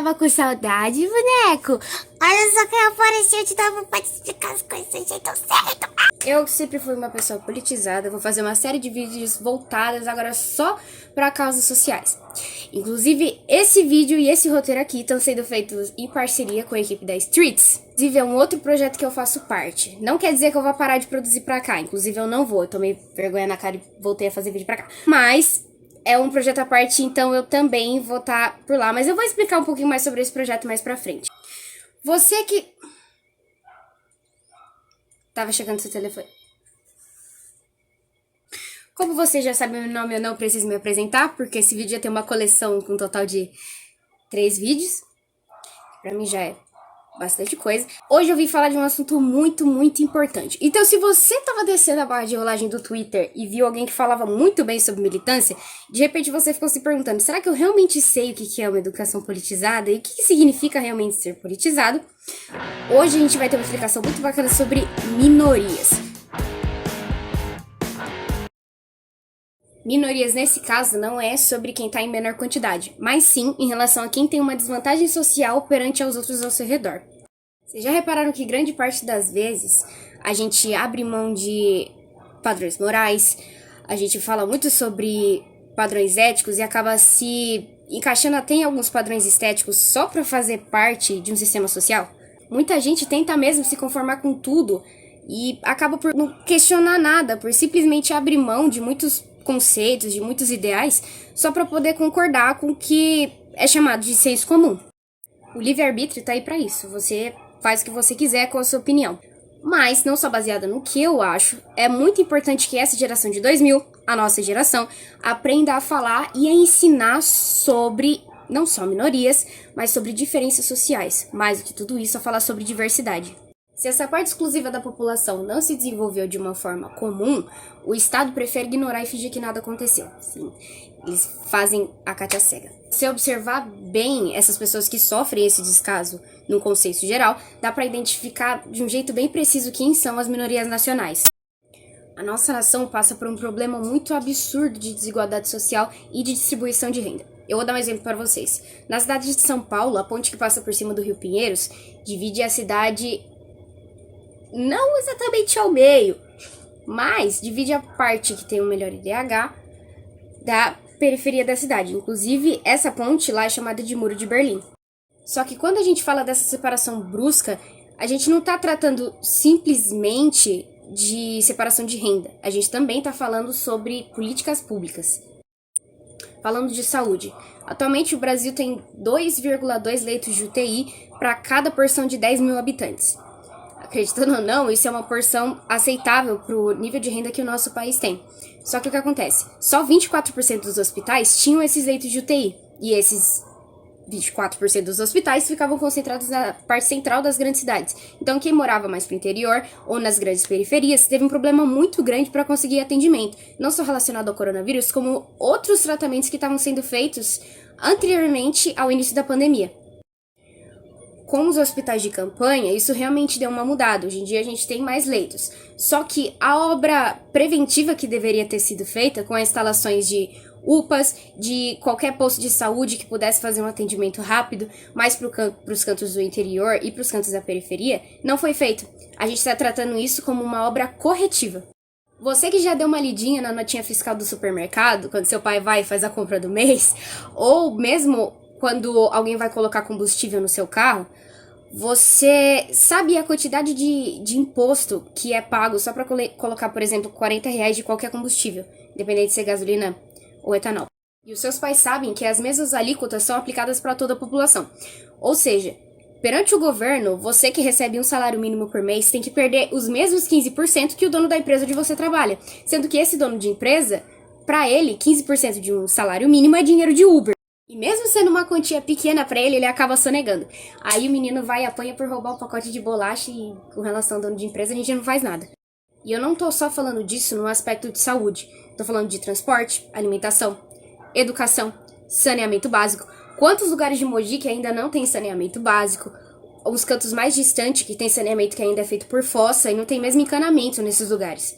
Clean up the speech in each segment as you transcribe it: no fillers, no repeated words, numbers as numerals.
tava com saudade, boneco? Olha só quem apareceu, te dava pra te explicar as coisas do jeito certo. Eu sempre fui uma pessoa politizada, vou fazer uma série de vídeos voltadas agora só para causas sociais. Inclusive, esse vídeo e esse roteiro aqui estão sendo feitos em parceria com a equipe da Streets. Inclusive, é um outro projeto que eu faço parte. Não quer dizer que eu vou parar de produzir pra cá, inclusive eu não vou. Eu tomei vergonha na cara e voltei a fazer vídeo pra cá. Mas é um projeto à parte, então eu também vou estar por lá. Mas eu vou explicar um pouquinho mais sobre esse projeto mais pra frente. Você que... Tava chegando seu telefone. Como você já sabe meu nome, eu não preciso me apresentar, porque esse vídeo já tem uma coleção com um total de 3 vídeos. Pra mim já é bastante coisa. Hoje eu vim falar de um assunto muito importante. Então, se você tava descendo a barra de rolagem do Twitter e viu alguém que falava muito bem sobre militância, de repente você ficou se perguntando, será que eu realmente sei o que é uma educação politizada e o que significa realmente ser politizado? Hoje a gente vai ter uma explicação muito bacana sobre minorias. Minorias, nesse caso, não é sobre quem está em menor quantidade, mas sim em relação a quem tem uma desvantagem social perante aos outros ao seu redor. Vocês já repararam que grande parte das vezes a gente abre mão de padrões morais, a gente fala muito sobre padrões éticos e acaba se encaixando até em alguns padrões estéticos só para fazer parte de um sistema social? Muita gente tenta mesmo se conformar com tudo e acaba por não questionar nada, por simplesmente abrir mão de muitos conceitos, de muitos ideais, só para poder concordar com o que é chamado de senso comum. O livre-arbítrio tá aí para isso, você faz o que você quiser com a sua opinião. Mas, não só baseada no que eu acho, é muito importante que essa geração de 2000, a nossa geração, aprenda a falar e a ensinar sobre, não só minorias, mas sobre diferenças sociais. Mais do que tudo isso, a falar sobre diversidade. Se essa parte exclusiva da população não se desenvolveu de uma forma comum, o Estado prefere ignorar e fingir que nada aconteceu. Sim, eles fazem a Cátia cega. Se observar bem essas pessoas que sofrem esse descaso no conceito geral, dá para identificar de um jeito bem preciso quem são as minorias nacionais. A nossa nação passa por um problema muito absurdo de desigualdade social e de distribuição de renda. Eu vou dar um exemplo para vocês. Na cidade de São Paulo, a ponte que passa por cima do Rio Pinheiros divide a cidade não exatamente ao meio, mas divide a parte que tem o melhor IDH da periferia da cidade. Inclusive, essa ponte lá é chamada de Muro de Berlim. Só que quando a gente fala dessa separação brusca, a gente não está tratando simplesmente de separação de renda. A gente também está falando sobre políticas públicas. Falando de saúde. Atualmente, o Brasil tem 2,2 leitos de UTI para cada porção de 10 mil habitantes. Acreditando ou não, isso é uma porção aceitável para o nível de renda que o nosso país tem. Só que o que acontece? Só 24% dos hospitais tinham esses leitos de UTI. E esses 24% dos hospitais ficavam concentrados na parte central das grandes cidades. Então, quem morava mais para o interior ou nas grandes periferias teve um problema muito grande para conseguir atendimento. Não só relacionado ao coronavírus, como outros tratamentos que estavam sendo feitos anteriormente ao início da pandemia. Com os hospitais de campanha, isso realmente deu uma mudada. Hoje em dia a gente tem mais leitos. Só que a obra preventiva que deveria ter sido feita, com as instalações de UPAs, de qualquer posto de saúde que pudesse fazer um atendimento rápido, mais para os cantos do interior e para os cantos da periferia, não foi feito. A gente está tratando isso como uma obra corretiva. Você que já deu uma lidinha na notinha fiscal do supermercado, quando seu pai vai e faz a compra do mês, ou mesmo quando alguém vai colocar combustível no seu carro, você sabe a quantidade de imposto que é pago só para colocar, por exemplo, R$40 de qualquer combustível, independente de ser gasolina ou etanol. E os seus pais sabem que as mesmas alíquotas são aplicadas para toda a população. Ou seja, perante o governo, você que recebe um salário mínimo por mês tem que perder os mesmos 15% que o dono da empresa onde você trabalha. Sendo que esse dono de empresa, para ele, 15% de um salário mínimo é dinheiro de Uber. E mesmo sendo uma quantia pequena pra ele, ele acaba sonegando. Aí o menino vai e apanha por roubar um pacote de bolacha e com relação ao dono de empresa a gente não faz nada. E eu não tô só falando disso no aspecto de saúde. Tô falando de transporte, alimentação, educação, saneamento básico. Quantos lugares de Mogi que ainda não tem saneamento básico? Os cantos mais distantes que tem saneamento que ainda é feito por fossa e não tem mesmo encanamento nesses lugares.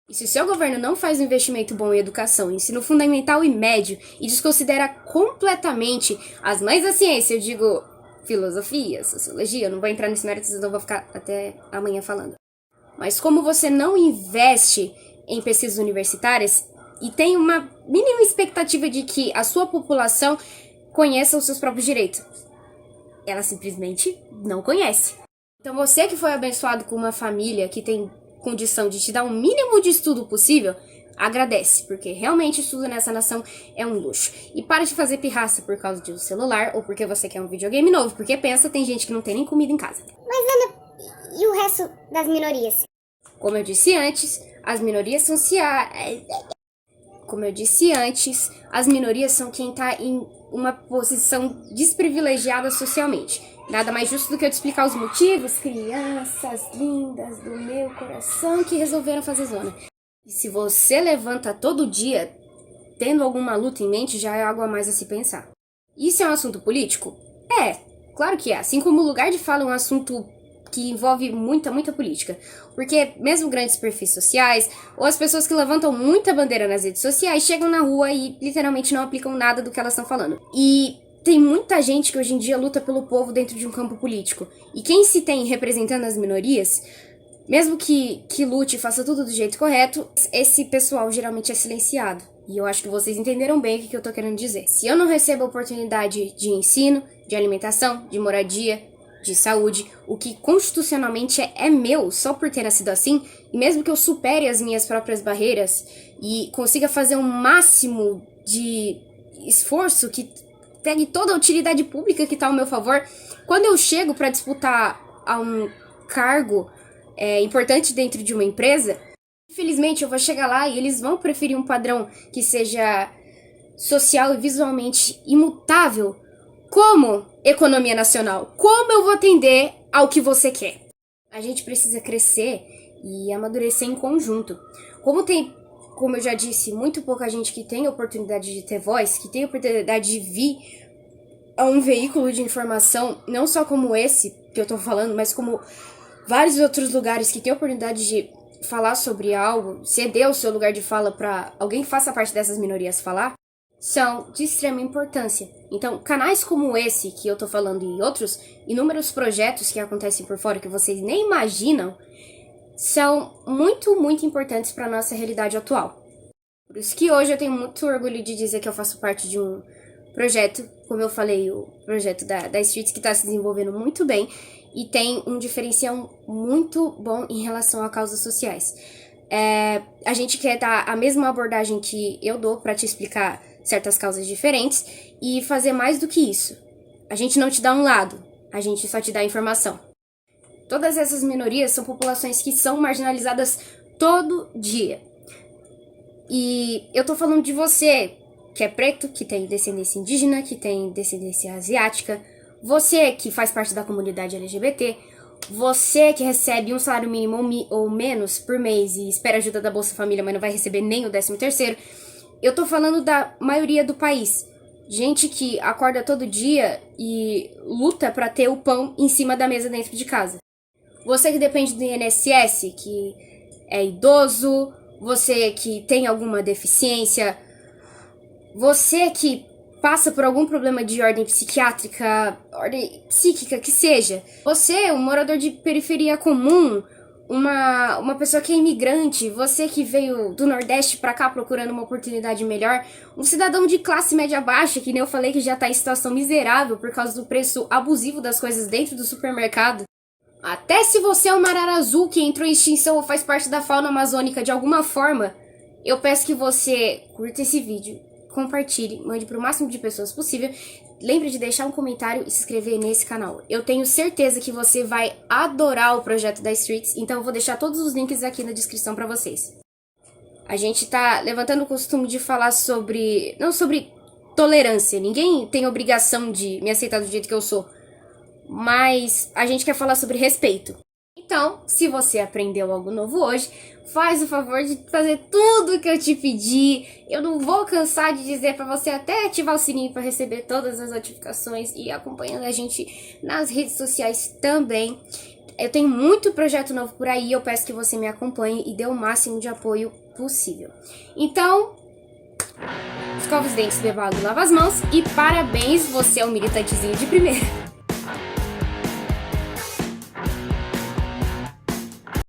E se o seu governo não faz um investimento bom em educação, ensino fundamental e médio, e desconsidera completamente as mães da ciência, eu digo filosofia, sociologia, eu não vou entrar nesse mérito, senão eu vou ficar até amanhã falando. Mas como você não investe em pesquisas universitárias e tem uma mínima expectativa de que a sua população conheça os seus próprios direitos, ela simplesmente não conhece. Então você que foi abençoado com uma família que tem condição de te dar um mínimo de estudo possível, agradece, porque realmente estudo nessa nação é um luxo. E para de fazer pirraça por causa de um celular ou porque você quer um videogame novo, porque pensa, tem gente que não tem nem comida em casa. Mas, Ana, e o resto das minorias? Como eu disse antes, as minorias são as minorias são quem tá em uma posição desprivilegiada socialmente. Nada mais justo do que eu te explicar os motivos, crianças lindas do meu coração que resolveram fazer zona. E se você levanta todo dia tendo alguma luta em mente, já é algo a mais a se pensar. Isso é um assunto político? É, claro que é. Assim como o lugar de fala é um assunto que envolve muita política. Porque mesmo grandes perfis sociais, ou as pessoas que levantam muita bandeira nas redes sociais, chegam na rua e literalmente não aplicam nada do que elas estão falando. E tem muita gente que hoje em dia luta pelo povo dentro de um campo político. E quem se tem representando as minorias, mesmo que lute e faça tudo do jeito correto, esse pessoal geralmente é silenciado. E eu acho que vocês entenderam bem o que eu tô querendo dizer. Se eu não recebo a oportunidade de ensino, de alimentação, de moradia, de saúde, o que constitucionalmente é meu, só por ter nascido assim, e mesmo que eu supere as minhas próprias barreiras e consiga fazer um máximo de esforço que pegue toda a utilidade pública que tá ao meu favor, quando eu chego para disputar a um cargo importante dentro de uma empresa, infelizmente eu vou chegar lá e eles vão preferir um padrão que seja social e visualmente imutável, como economia nacional. Como eu vou atender ao que você quer? A gente precisa crescer e amadurecer em conjunto. Como eu já disse, muito pouca gente que tem oportunidade de ter voz, que tem oportunidade de vir a um veículo de informação, não só como esse que eu tô falando, mas como vários outros lugares que tem oportunidade de falar sobre algo, ceder o seu lugar de fala para alguém que faça parte dessas minorias falar, são de extrema importância. Então, canais como esse que eu tô falando e outros inúmeros projetos que acontecem por fora que vocês nem imaginam, são muito importantes para nossa realidade atual. Por isso que hoje eu tenho muito orgulho de dizer que eu faço parte de um projeto, como eu falei, o projeto da Streets, que está se desenvolvendo muito bem e tem um diferencial muito bom em relação a causas sociais. A gente quer dar a mesma abordagem que eu dou para te explicar certas causas diferentes e fazer mais do que isso. A gente não te dá um lado, a gente só te dá informação. Todas essas minorias são populações que são marginalizadas todo dia. E eu tô falando de você, que é preto, que tem descendência indígena, que tem descendência asiática, você que faz parte da comunidade LGBT, você que recebe um salário mínimo ou menos por mês e espera ajuda da Bolsa Família, mas não vai receber nem o 13º, eu tô falando da maioria do país. Gente que acorda todo dia e luta pra ter o pão em cima da mesa dentro de casa. Você que depende do INSS, que é idoso, você que tem alguma deficiência, você que passa por algum problema de ordem psiquiátrica, ordem psíquica, que seja. Você, um morador de periferia comum, uma pessoa que é imigrante, você que veio do Nordeste pra cá procurando uma oportunidade melhor, um cidadão de classe média baixa, que nem eu falei que já tá em situação miserável por causa do preço abusivo das coisas dentro do supermercado. Até se você é uma arara azul que entrou em extinção ou faz parte da fauna amazônica de alguma forma, eu peço que você curta esse vídeo, compartilhe, mande para o máximo de pessoas possível. Lembre de deixar um comentário e se inscrever nesse canal. Eu tenho certeza que você vai adorar o projeto da Streets, então eu vou deixar todos os links aqui na descrição para vocês. A gente tá levantando o costume de falar não sobre tolerância. Ninguém tem obrigação de me aceitar do jeito que eu sou. Mas a gente quer falar sobre respeito. Então, se você aprendeu algo novo hoje, faz o favor de fazer tudo que eu te pedi. Eu não vou cansar de dizer pra você até ativar o sininho para receber todas as notificações e acompanhando a gente nas redes sociais também. Eu tenho muito projeto novo por aí, eu peço que você me acompanhe e dê o máximo de apoio possível. Então, escova os dentes, beba água e lava as mãos e parabéns, você é um militantezinho de primeira.